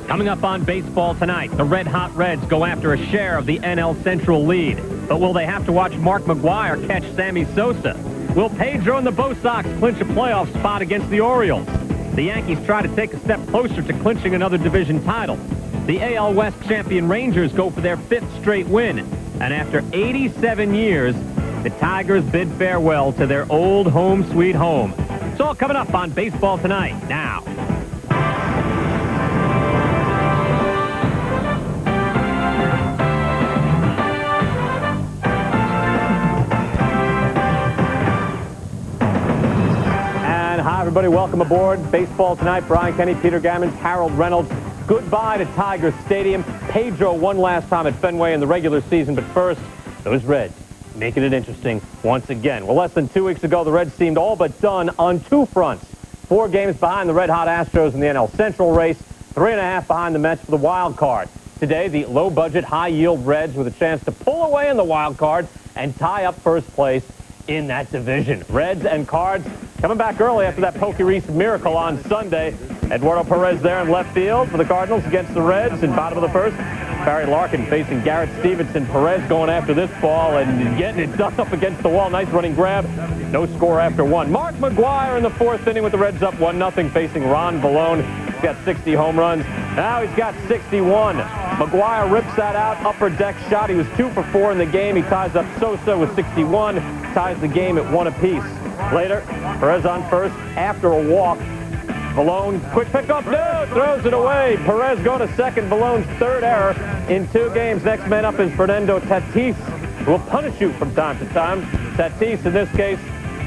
Coming up on Baseball Tonight, the Red Hot Reds go after a share of the NL Central lead. But will they have to watch Mark McGwire catch Sammy Sosa? Will Pedro and the Bo Sox clinch a playoff spot against the Orioles? The Yankees try to take a step closer to clinching another division title. The AL West champion Rangers go for their 5th straight win. And after 87 years, the Tigers bid farewell to their old home sweet home. It's all coming up on Baseball Tonight now. Hi, everybody. Welcome aboard. Baseball Tonight. Brian Kenny, Peter Gammons, Harold Reynolds. Goodbye to Tiger Stadium. Pedro won last time at Fenway in the regular season, but first, those Reds making it interesting once again. Well, less than 2 weeks ago, the Reds seemed all but done on 2 fronts. 4 games behind the red-hot Astros in the NL Central race, 3.5 behind the Mets for the wild card. Today, the low-budget, high-yield Reds with a chance to pull away in the wild card and tie up first place in that division. Reds and Cards coming back early after that Pokey Reese miracle on Sunday. Eduardo Perez there in left field for the Cardinals against the Reds in bottom of the first. Barry Larkin facing Garrett Stevenson. Perez going after this ball and getting it done up against the wall. Nice running grab. No score after 1. Mark McGwire in the 4th inning with the Reds up 1-0 facing Ron Vallone. He's got 60 home runs. Now he's got 61. McGwire rips that out. Upper deck shot. He was 2 for 4 in the game. He ties up Sosa with 61. Ties the game at 1 apiece. Later, Perez on first after a walk. Vallone, quick pickup, no, throws it away. Perez going to second. Vallone's 3rd error in 2 games. Next man up is Fernando Tatis, who will punish you from time to time. Tatis, in this case,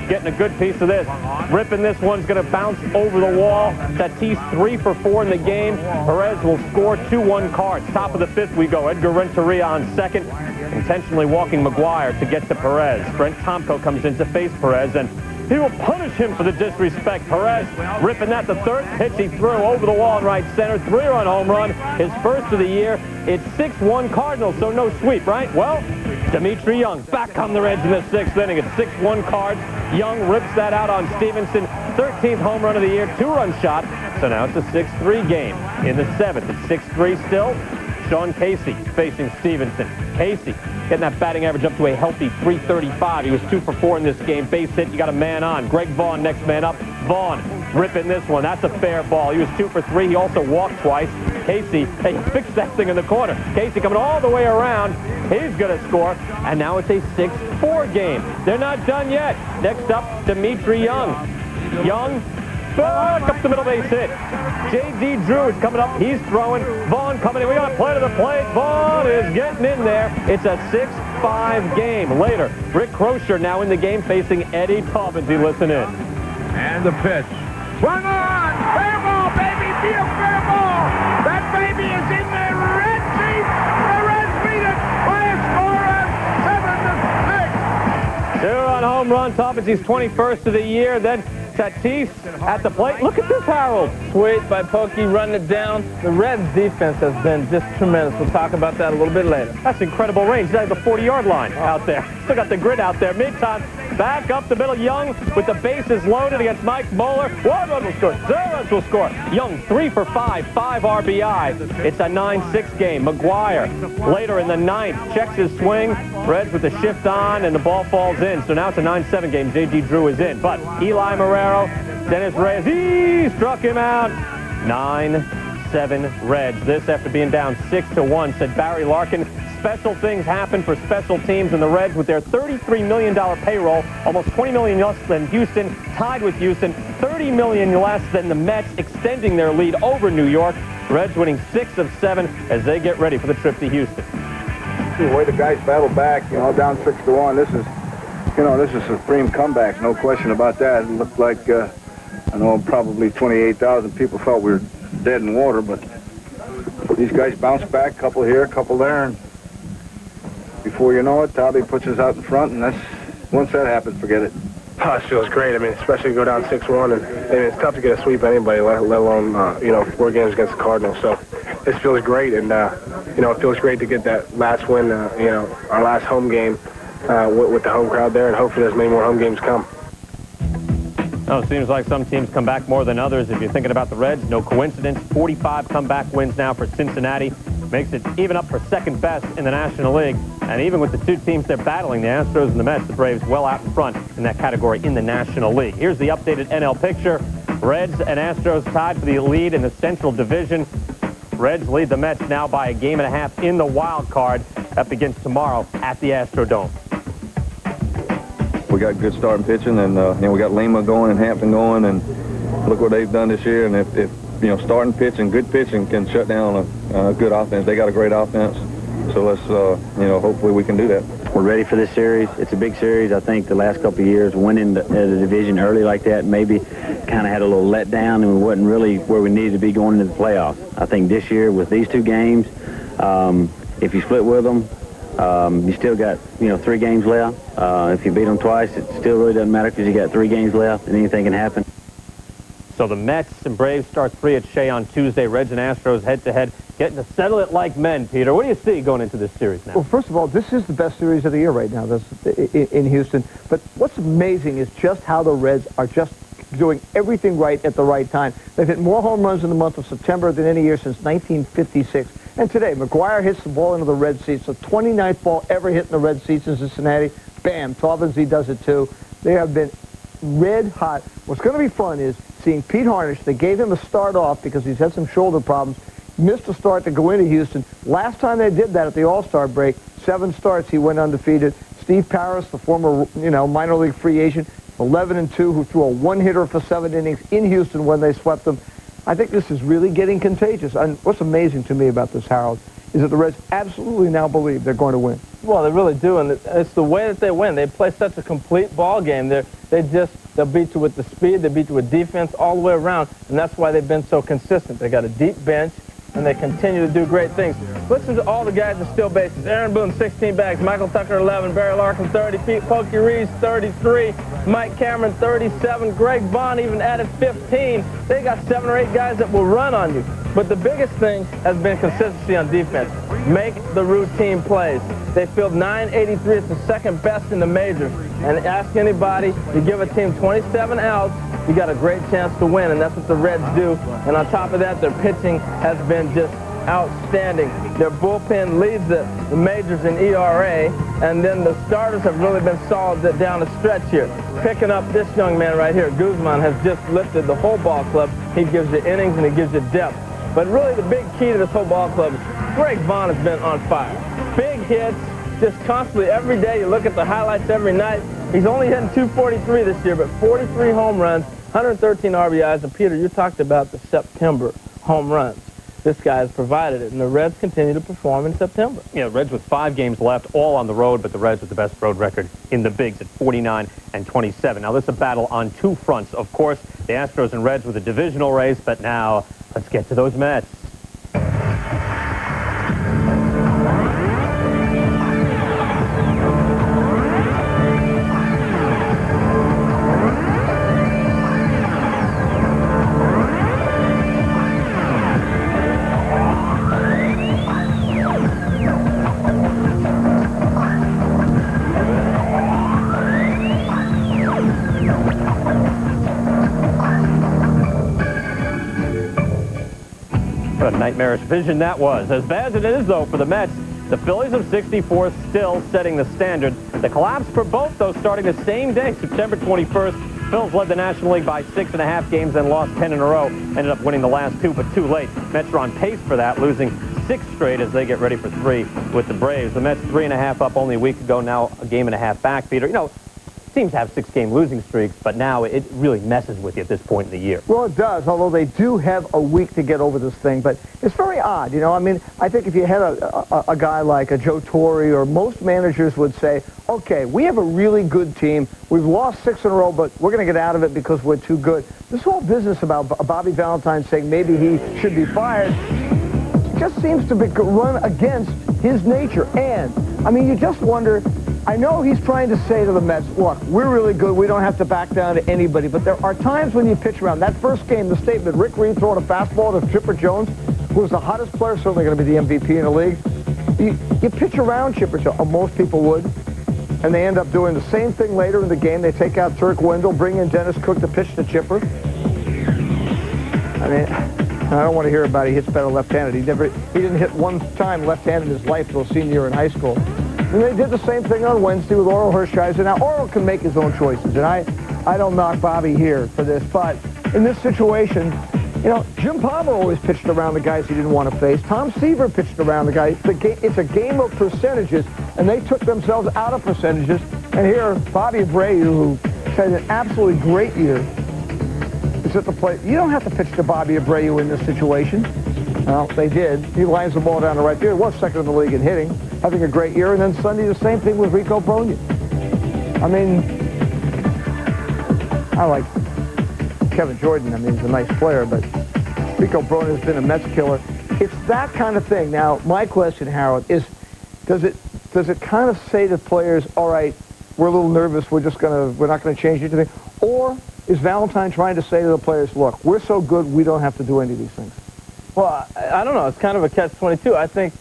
getting a good piece of this. Ripping this one's going to bounce over the wall. Tatis 3 for 4 in the game. Perez will score 2-1 Cards. Top of the 5th we go. Edgar Renteria on second, intentionally walking McGwire to get to Perez. Brent Tomko comes in to face Perez, and he will punish him for the disrespect. Perez ripping that the 3rd pitch he threw over the wall in right center. 3-run home run, his first of the year. It's 6-1 Cardinals, so no sweep, right? Well, Dimitri Young back on the Reds in the 6th inning. It's 6-1 Cards. Young rips that out on Stevenson. 13th home run of the year, 2-run shot. So now it's a 6-3 game. In the 7th, it's 6-3 still. Sean Casey facing Stevenson. Casey getting that batting average up to a healthy 335. He was 2 for 4 in this game. Base hit, you got a man on. Greg Vaughn, next man up. Vaughn ripping this one. That's a fair ball. He was 2 for 3. He also walked twice. Casey, hey, fixed that thing in the corner. Casey coming all the way around. He's going to score. And now it's a 6-4 game. They're not done yet. Next up, Dimitri Young. Young, back up the middle base hit. J.D. Drew is coming up. He's throwing. Vaughn coming in. We got a play to the plate. Vaughn is getting in there. It's a 6-5 game. Later, Rick Crosher now in the game facing Eddie Taubensee. Listen in. And the pitch. Swung on. Fair ball, baby. Be a fair ball. That baby is in the red seat. The Reds beat it by a score of 7-6. 2-run home run. Taubensee's 21st of the year. Then Tatis at the plate. Look at this, Harold. Sweet by Pokey, running it down. The Reds' defense has been just tremendous. We'll talk about that a little bit later. That's incredible range. He's at the 40-yard line out there. Still got the grid out there. Mid-time, back up the middle. Young with the bases loaded against Mike Moeller. 1 run will score. 0 runs will score. Young 3 for 5, 5 RBI. It's a 9-6 game. McGwire later in the 9th checks his swing. Reds with the shift on, and the ball falls in. So now it's a 9-7 game. J.G. Drew is in. But Eli Marrero, Dennis Reyes, he struck him out. 9-7 Reds. This after being down 6-1, said Barry Larkin. Special things happen for special teams, and the Reds with their $33 million payroll, almost $20 million less than Houston, tied with Houston, $30 million less than the Mets, extending their lead over New York. Reds winning 6 of 7 as they get ready for the trip to Houston. The way the guys battle back, down 6-1, this is supreme comeback, no question about that. It looked like, I know probably 28,000 people felt we were dead in water, but these guys bounced back, couple here, couple there, and before you know it, Tobby puts us out in front, and once that happens, forget it. Oh, it feels great. I mean, especially go down 6-1, and it's tough to get a sweep anybody, let alone, 4 games against the Cardinals. So this feels great, and, it feels great to get that last win, our last home game with the home crowd there, and hopefully there's many more home games come. Oh, it seems like some teams come back more than others. If you're thinking about the Reds, no coincidence. 45 comeback wins now for Cincinnati. Makes it even up for second best in the National League. And even with the two teams they're battling, the Astros and the Mets, the Braves well out in front in that category in the National League. Here's the updated NL picture. Reds and Astros tied for the lead in the Central Division. Reds lead the Mets now by a game and a half in the wild card. That begins tomorrow at the Astrodome. We got good starting pitching, and we got Lima going and Hampton going, and look what they've done this year. And if starting pitching, good pitching can shut down a good offense. They got a great offense, so let's hopefully we can do that. We're ready for this series. It's a big series. I think the last couple of years, winning the division early like that, maybe kind of had a little letdown, and we wasn't really where we needed to be going into the playoffs. I think this year with these two games, if you split with them, you still got 3 games left. If you beat them twice, it still really doesn't matter because you got 3 games left, and anything can happen. So the Mets and Braves start 3 at Shea on Tuesday. Reds and Astros head-to-head, getting to settle it like men. Peter, what do you see going into this series now? Well, first of all, this is the best series of the year right now in Houston. But what's amazing is just how the Reds are just doing everything right at the right time. They've hit more home runs in the month of September than any year since 1956. And today, McGuire hits the ball into the red seats. The 29th ball ever hit in the red seats in Cincinnati. Bam, Talvin does it too. They have been red hot. What's going to be fun is seeing Pete Harnisch. They gave him a start off because he's had some shoulder problems. Missed a start to go into Houston. Last time they did that at the All-Star break, 7 starts, he went undefeated. Steve Parris, the former minor league free agent, 11-2, who threw a 1-hitter for 7 innings in Houston when they swept them. I think this is really getting contagious. And what's amazing to me about this, Harold, is that the Reds absolutely now believe they're going to win. Well, they really do, and it's the way that they win. They play such a complete ball game. They'll beat you with the speed, they beat you with defense all the way around, and that's why they've been so consistent. They got a deep bench, and they continue to do great things. Listen to all the guys that steal bases. Aaron Boone, 16 bags. Michael Tucker, 11. Barry Larkin, 30. Pete Pokey Reeves, 33. Mike Cameron, 37. Greg Vaughn even added 15. They got 7 or 8 guys that will run on you. But the biggest thing has been consistency on defense. Make the routine plays. They filled 983. It's the second best in the majors. And ask anybody, you give a team 27 outs, you got a great chance to win, and that's what the Reds do. And on top of that, their pitching has been just outstanding. Their bullpen leads the majors in ERA, and then the starters have really been solid down the stretch here. Picking up this young man right here, Guzman, has just lifted the whole ball club. He gives you innings and he gives you depth. But really the big key to this whole ball club is Greg Vaughn has been on fire. Big hits, just constantly every day. You look at the highlights every night. He's only hitting 243 this year, but 43 home runs, 113 RBIs. And Peter, you talked about the September home runs. This guy has provided it, and the Reds continue to perform in September. Yeah, Reds with 5 games left, all on the road, but the Reds with the best road record in the bigs at 49-27. Now, this is a battle on 2 fronts. Of course, the Astros and Reds with a divisional race, but now let's get to those Mets. What a nightmarish vision that was. As bad as it is, though, for the Mets, the Phillies of 64 still setting the standard. The collapse for both, though, starting the same day, September 21st. Phillies led the National League by 6.5 games, then lost 10 in a row. Ended up winning the last 2, but too late. Mets are on pace for that, losing 6 straight as they get ready for 3 with the Braves. The Mets 3.5 up only a week ago, now a game and a half back, Peter. Teams have 6-game losing streaks, but now it really messes with you at this point in the year. Well, it does, although they do have a week to get over this thing. But it's very odd, I think if you had a guy like a Joe Torre, or most managers would say, okay, we have a really good team. We've lost 6 in a row, but we're going to get out of it because we're too good. This whole business about Bobby Valentine saying maybe he should be fired just seems to run against his nature. And, you just wonder, I know he's trying to say to the Mets, look, we're really good. We don't have to back down to anybody. But there are times when you pitch around. That first game, the statement, Rick Reed throwing a fastball to Chipper Jones, who was the hottest player, certainly going to be the MVP in the league. You pitch around Chipper Jones, most people would. and they end up doing the same thing later in the game. They take out Turk Wendell, bring in Dennis Cook to pitch to Chipper. I mean, I don't want to hear about he hits better left-handed. He didn't hit one time left-handed in his life till senior year in high school. And they did the same thing on Wednesday with Oral Hershiser. Now, Oral can make his own choices, and I don't knock Bobby here for this, but in this situation, you know, Jim Palmer always pitched around the guys he didn't want to face. Tom Seaver pitched around the guys. It's a game of percentages, and they took themselves out of percentages. And here, Bobby Abreu, who had an absolutely great year, is at the plate. You don't have to pitch to Bobby Abreu in this situation. Well, they did. He lines the ball down the right field. Was second in the league in hitting, having a great year. And then Sunday, the same thing with Rico Bronya. I mean, I like Kevin Jordan. I mean, he's a nice player, but Rico Bronya has been a Mets killer. It's that kind of thing. Now, my question, Harold, is does it kind of say to players, all right, we're a little nervous, we're not going to change anything? Or is Valentine trying to say to the players, look, we're so good, we don't have to do any of these things? Well, I don't know. It's kind of a catch-22. I think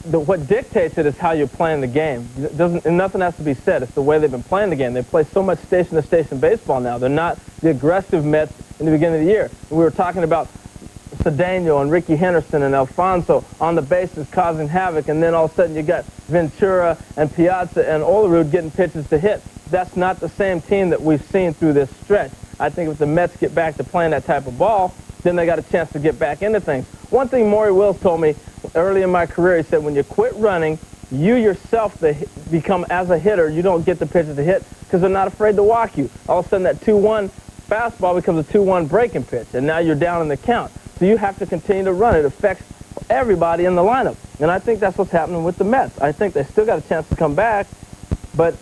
what dictates it is how you're playing the game. And nothing has to be said. It's the way they've been playing the game. They play so much station-to-station baseball now. They're not the aggressive Mets in the beginning of the year. We were talking about Cedeno and Ricky Henderson and Alfonso on the bases causing havoc, and then all of a sudden you got Ventura and Piazza and Olerud getting pitches to hit. That's not the same team that we've seen through this stretch. I think if the Mets get back to playing that type of ball, then they got a chance to get back into things. One thing Maury Wills told me early in my career, he said, when you quit running, you yourself become, as a hitter, you don't get the pitches to hit because they're not afraid to walk you. All of a sudden that 2-1 fastball becomes a 2-1 breaking pitch, and now you're down in the count. So you have to continue to run. It affects everybody in the lineup. And I think that's what's happening with the Mets. I think they still got a chance to come back, but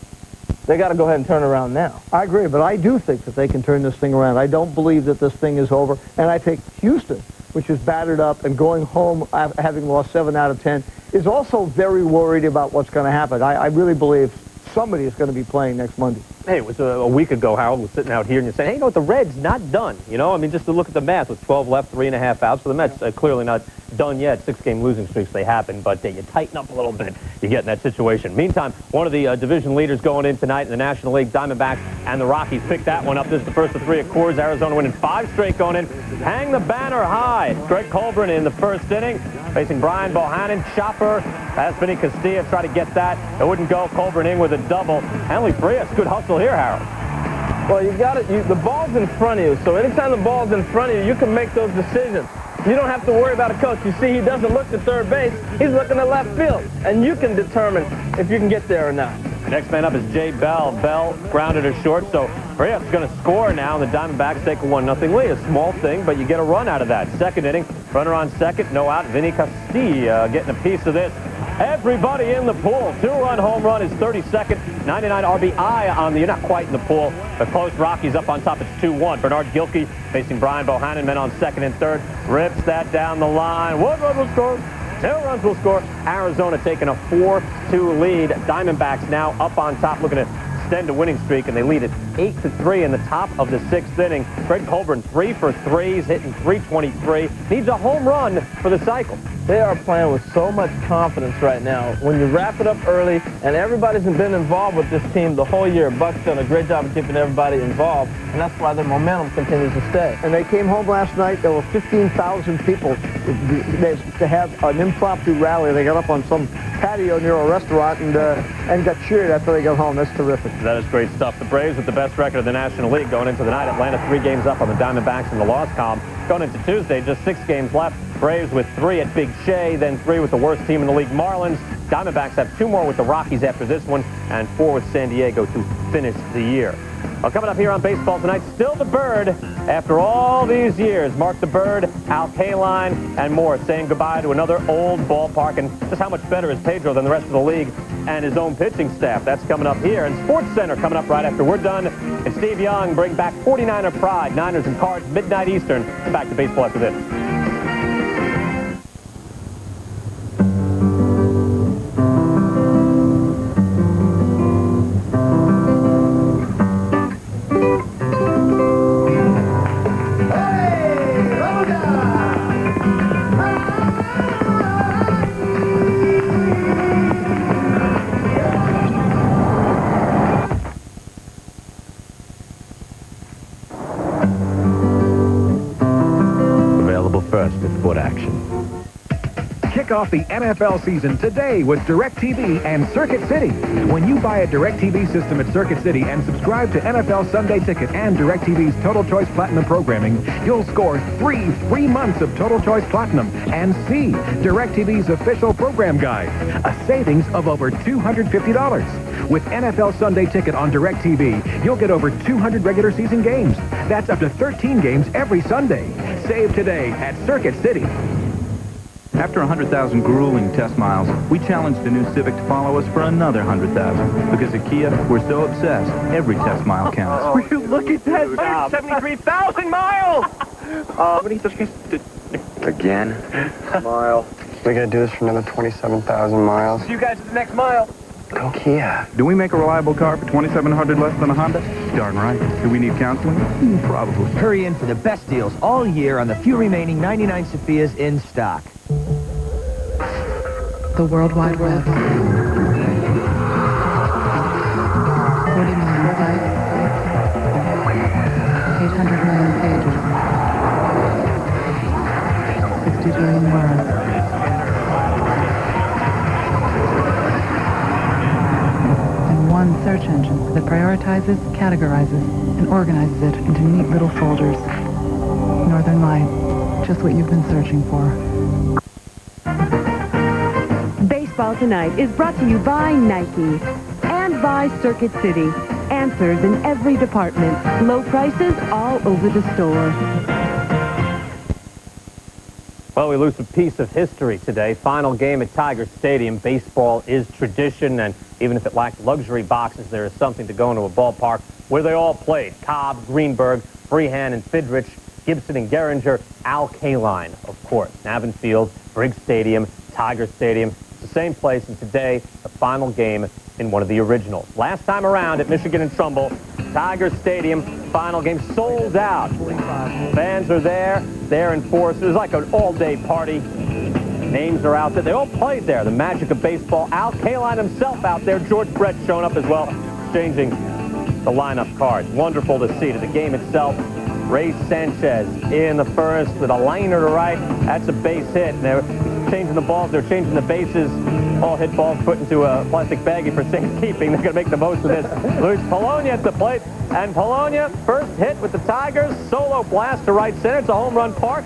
they got to go ahead and turn around now. I agree, but I do think that they can turn this thing around. I don't believe that this thing is over. And I think Houston, which is battered up and going home having lost 7 out of 10, is also very worried about what's going to happen. I really believe somebody is going to be playing next Monday. Hey, it was a week ago, Harold was sitting out here and you're saying, hey, you know what, the Reds not done. You know, I mean, just to look at the math with 12 left, 3.5 outs. So the Mets clearly not done yet. 6-game losing streaks, they happen, but you tighten up a little bit. You get in that situation. Meantime, one of the division leaders going in tonight in the National League, Diamondbacks and the Rockies picked that one up. This is the first of 3 at Coors. Arizona winning 5 straight going in. Hang the banner high. Greg Colburn in the first inning, facing Brian Bohannon. Chopper, Aspinall Castilla try to get that. It wouldn't go. Colburn in with a double. Hanley Frias, good hustle here, Harold. Well, you got it. The ball's in front of you, so anytime the ball's in front of you, you can make those decisions. You don't have to worry about a coach. You see, he doesn't look to third base. He's looking at left field, and you can determine if you can get there or not. Next man up is Jay Bell. Bell grounded her short, so Frias is going to score now, and the Diamondbacks take a 1-0 lead. A small thing, but you get a run out of that. Second inning, runner on second, no out. Vinny Castilla getting a piece of this. Everybody in the pool. 2-run home run is 32nd. 99 RBI on the, you're not quite in the pool, but close. Rockies up on top. It's 2-1. Bernard Gilkey facing Brian Bohannon. Men on second and third. Rips that down the line. 1 run will score. 2 runs will score. Arizona taking a 4-2 lead. Diamondbacks now up on top, looking to extend a winning streak, and they lead it 8-3 in the top of the 6th inning. Greg Colburn 3 for 3. He's hitting .323. Needs a home run for the cycle. They are playing with so much confidence right now. When you wrap it up early, and everybody's been involved with this team the whole year. Buck's done a great job of keeping everybody involved, and that's why their momentum continues to stay. And they came home last night. There were 15,000 people to have an impromptu rally. They got up on some patio near a restaurant and got cheered after they got home. That's terrific. That is great stuff. The Braves with the best record of the National League going into the night. Atlanta 3 games up on the Diamondbacks in the loss column. Going into Tuesday, just 6 games left. Braves with 3 at Big Shea, then 3 with the worst team in the league, Marlins. Diamondbacks have 2 more with the Rockies after this one, and 4 with San Diego to finish the year. Well, coming up here on Baseball Tonight, still the Bird after all these years. Mark the Bird, Al Kaline, and more, saying goodbye to another old ballpark, and just how much better is Pedro than the rest of the league and his own pitching staff. That's coming up here. And Sports Center coming up right after we're done. And Steve Young bring back 49er pride, Niners and Cards, midnight Eastern. Back to baseball after this. first at foot action. Kick off the NFL season today with DirecTV and Circuit City. When you buy a DirecTV system at Circuit City and subscribe to NFL Sunday Ticket and DirecTV's Total Choice Platinum programming, you'll score 3 free months of Total Choice Platinum and see DirecTV's official program guide, a savings of over $250. With NFL Sunday Ticket on DirecTV, you'll get over 200 regular season games. That's up to 13 games every Sunday. Save today at Circuit City. After 100,000 grueling test miles, we challenged the new Civic to follow us for another 100,000. Because at Kia, we're so obsessed, every test mile counts. Will you look at that? 173,000 miles! Again? Mile. We're going to do this for another 27,000 miles. See you guys at the next mile. Go Kia. Do we make a reliable car for 2,700 less than a Honda? Darn right. Do we need counseling? Probably. Hurry in for the best deals all year on the few remaining 99 Sophias in stock. The World Wide Web. 40 million sites. 800 million pages. 60 billion words. And one search engine that prioritizes, categorizes, and organizes it into neat little folders. Northern Light. Just what you've been searching for. Baseball Tonight is brought to you by Nike and by Circuit City. Answers in every department. Low prices all over the store. Well, we lose a piece of history today. Final game at Tiger Stadium. Baseball is tradition, and even if it lacks luxury boxes, there is something to go into a ballpark where they all played. Cobb, Greenberg, Freehan, and Fidrich, Gibson and Gehringer, Al Kaline, of course. Navin Field, Briggs Stadium, Tiger Stadium. It's the same place, and today, the final game in one of the originals. Last time around at Michigan and Trumbull, Tiger Stadium, final game sold out. Fans are there in force. It was like an all-day party. Names are out there. They all played there. The magic of baseball. Al Kaline himself out there. George Brett showing up as well, exchanging the lineup cards. Wonderful to see. To the game itself, Ray Sanchez in the first with a liner to right. That's a base hit. And they're changing the balls. They're changing the bases. All hit balls put into a plastic baggie for safekeeping. They're going to make the most of this. Luis Polonia at the plate. And Polonia, first hit with the Tigers. Solo blast to right center. It's a home run park.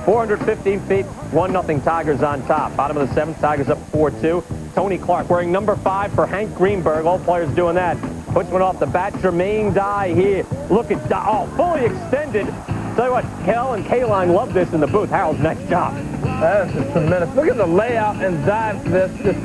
415 feet. 1-0 Tigers on top. Bottom of the seventh, Tigers up 4-2. Tony Clark wearing number 5 for Hank Greenberg. All players doing that. Puts one off the bat. Jermaine Dye here. Look at Dye. Oh, fully extended. Tell you what, Kel and Kaline love this in the booth. Harold's next job. That is tremendous. Look at the layout and Dye for this. Just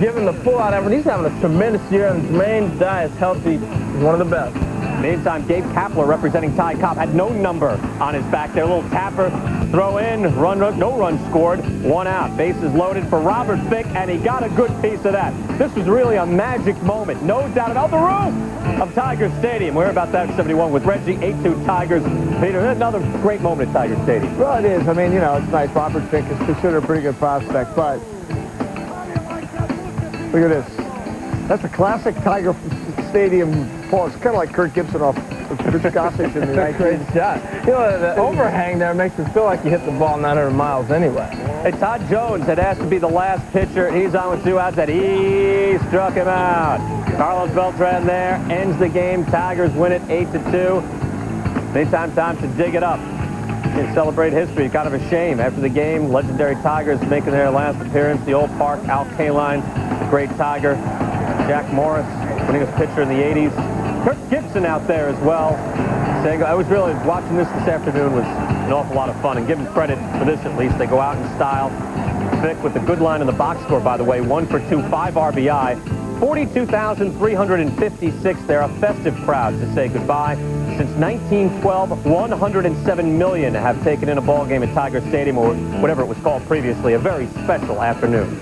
giving the full-out effort. He's having a tremendous year, and Jermaine Dye is healthy. He's one of the best. Meantime, Gabe Kapler, representing Ty Cobb, had no number on his back there. A little tapper, throw in, no run scored, 1 out. Bases loaded for Robert Fick, and he got a good piece of that. This was really a magic moment, no doubt about the roof of Tiger Stadium. We're about that 71 with Reggie, 8-2 Tigers. Peter, another great moment at Tiger Stadium. Well, it is. I mean, you know, it's nice. Robert Fick is considered a pretty good prospect, but look at this. That's a classic Tiger Stadium pause. It's kind of like Kirk Gibson off Gossage in the That's a great shot. You know, the overhang there makes it feel like you hit the ball 900 miles anyway. Hey, Todd Jones had asked to be the last pitcher. He's on with 2 outs, and he struck him out. Carlos Beltran there ends the game. Tigers win it 8-2. Meantime, time to dig it up and celebrate history. Kind of a shame. After the game, legendary Tigers making their last appearance. The old park, Al Kaline, the great Tiger. Jack Morris, winningest pitcher in the 80s. Kirk Gibson out there as well. I was really watching this afternoon was an awful lot of fun, and give them credit for this at least. They go out in style. Vic with the good line in the box score, by the way, 1 for 2, 5 RBI. 42,356 there, a festive crowd to say goodbye. Since 1912, 107 million have taken in a ball game at Tiger Stadium, or whatever it was called previously. A very special afternoon.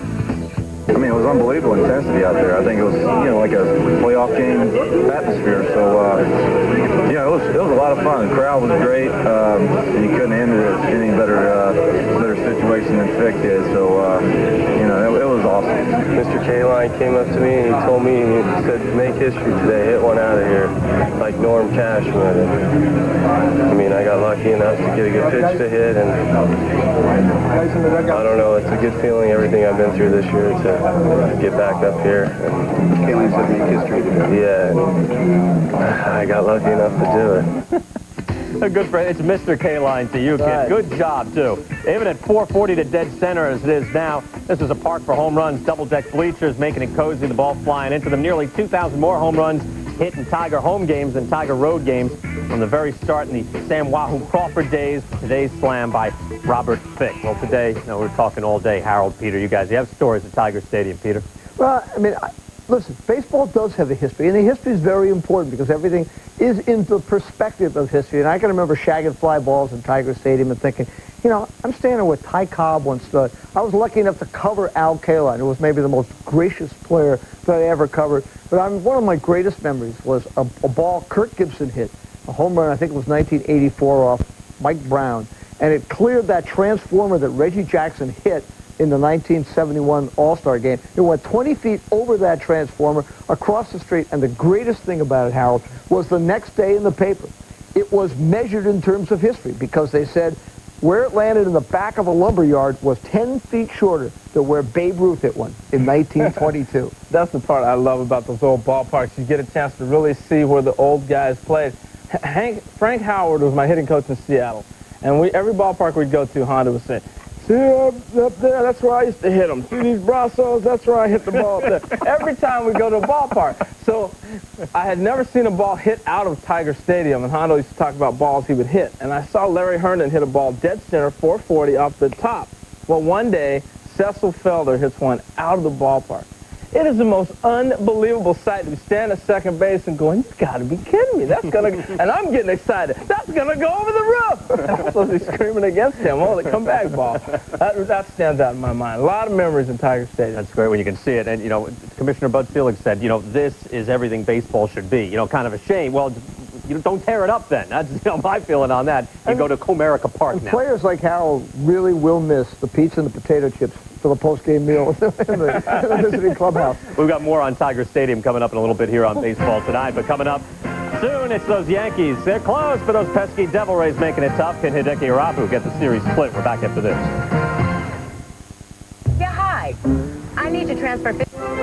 I mean, it was unbelievable intensity out there. I think it was, you know, like a playoff game atmosphere. So, yeah, it was a lot of fun. The crowd was great, and you couldn't end it any better situation than Fick did. So, you know, it was awesome. Mr. K-Line came up to me and he told me, he said, make history today, hit one out of here, like Norm Cashman. I mean, I got lucky enough to get a good pitch to hit, and I don't know, it's a good feeling, everything I've been through this year, to get back up here. K-Line said make history today. Yeah, and I got lucky enough to do it. A good friend. It's Mr. K-Line to you, kid. Right. Good job, too. Even at 440 to dead center as it is now, this is a park for home runs, double-deck bleachers, making it cozy, the ball flying into them. Nearly 2,000 more home runs hit in Tiger home games than Tiger road games from the very start in the Sam Wahoo Crawford days. Today's slam by Robert Fick. Well, today, we're talking all day. Harold, Peter, you guys, you have stories at Tiger Stadium, Peter. Well, I mean, listen, baseball does have a history, and the history is very important because everything is in the perspective of history. And I can remember shagging fly balls in Tiger Stadium and thinking, you know, I'm standing with Ty Cobb once. I was lucky enough to cover Al Kaline, who was maybe the most gracious player that I ever covered. But one of my greatest memories was a ball Kirk Gibson hit, a home run, I think it was 1984 off Mike Brown, and it cleared that transformer that Reggie Jackson hit in the 1971 All-Star game. It went 20 feet over that transformer across the street, and the greatest thing about it, Harold, was the next day in the paper. It was measured in terms of history because they said where it landed in the back of a lumber yard was 10 feet shorter than where Babe Ruth hit one in 1922. That's the part I love about those old ballparks. You get a chance to really see where the old guys played. Frank Howard was my hitting coach in Seattle, and every ballpark we'd go to, Honda would say, see up there, that's where I used to hit them. See these Brazos, that's where I hit the ball up there. Every time we go to a ballpark. So I had never seen a ball hit out of Tiger Stadium, and Hondo used to talk about balls he would hit. And I saw Larry Herndon hit a ball dead center, 440 off the top. Well, one day, Cecil Felder hits one out of the ballpark. It is the most unbelievable sight to be standing at second base and going, you got to be kidding me. That's going to, and I'm getting excited. That's going to go over the roof. And I'm supposed to be screaming against him. Oh, the comeback ball. That stands out in my mind. A lot of memories in Tiger Stadium. That's great when you can see it. And, you know, Commissioner Bud Felix said, you know, this is everything baseball should be. You know, kind of a shame. Well, you don't tear it up then. That's my feeling on that. You go to Comerica Park now. Players like Harold really will miss the pizza and the potato chips for the post-game meal in the visiting clubhouse. We've got more on Tiger Stadium coming up in a little bit here on Baseball Tonight. But coming up soon, it's those Yankees. They're close, but those pesky Devil Rays making it tough. Can Hideki Irabu get the series split? We're back after this. Yeah, hi. I need to transfer...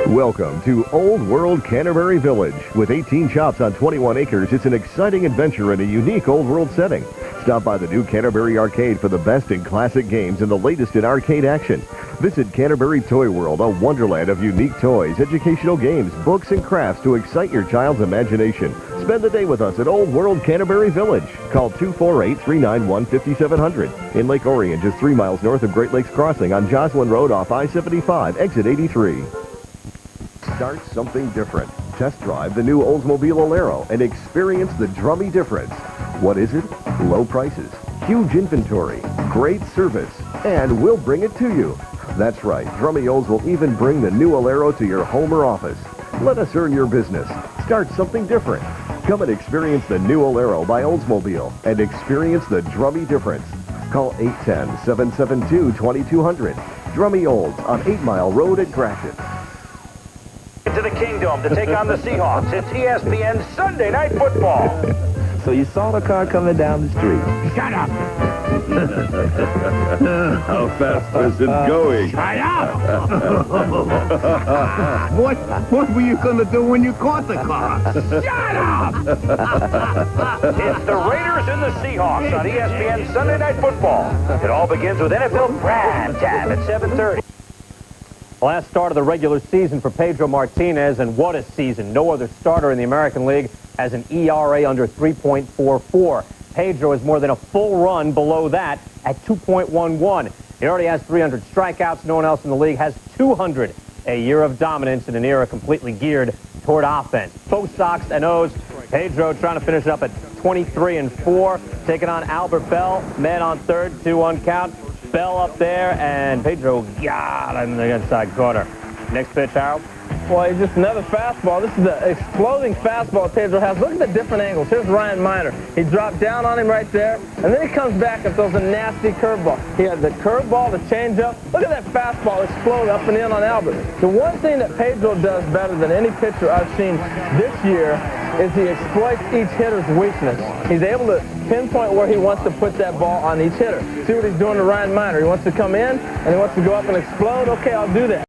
Welcome to Old World Canterbury Village. With 18 shops on 21 acres, it's an exciting adventure in a unique old world setting. Stop by the new Canterbury Arcade for the best in classic games and the latest in arcade action. Visit Canterbury Toy World, a wonderland of unique toys, educational games, books, and crafts to excite your child's imagination. Spend the day with us at Old World Canterbury Village. Call 248-391-5700. In Lake Orion, just 3 miles north of Great Lakes Crossing on Joslyn Road off I-75, exit 83. Start something different. Test drive the new Oldsmobile Alero and experience the drummy difference. What is it? Low prices, huge inventory, great service, and we'll bring it to you. That's right, Drummy Olds will even bring the new Alero to your home or office. Let us earn your business. Start something different. Come and experience the new Alero by Oldsmobile and experience the drummy difference. Call 810-772-2200. Drummy Olds on 8 Mile Road at Gratiot. To the Kingdom to take on the Seahawks. It's ESPN Sunday Night Football. So you saw the car coming down the street. Shut up! How fast was it going? Shut up! What were you going to do when you caught the car? Shut up! It's the Raiders and the Seahawks on ESPN Sunday Night Football. It all begins with NFL Prime Time at 7:30. Last start of the regular season for Pedro Martinez, and what a season. No other starter in the American League has an ERA under 3.44. Pedro is more than a full run below that at 2.11. He already has 300 strikeouts. No one else in the league has 200. A year of dominance in an era completely geared toward offense. Both Sox and O's. Pedro trying to finish up at 23-4, taking on Albert Bell. Man on third, 2-1 count. Bell up there, and Pedro got him in the inside corner. Next pitch, Harold. Well, it's just another fastball. This is the exploding fastball Pedro has. Look at the different angles. Here's Ryan Miner. He dropped down on him right there, and then he comes back and throws a nasty curveball. He had the curveball, the changeup. Look at that fastball explode up and in on Albert. The one thing that Pedro does better than any pitcher I've seen this year is he exploits each hitter's weakness. He's able to pinpoint where he wants to put that ball on each hitter. See what he's doing to Ryan Miner. He wants to come in, and he wants to go up and explode. Okay, I'll do that.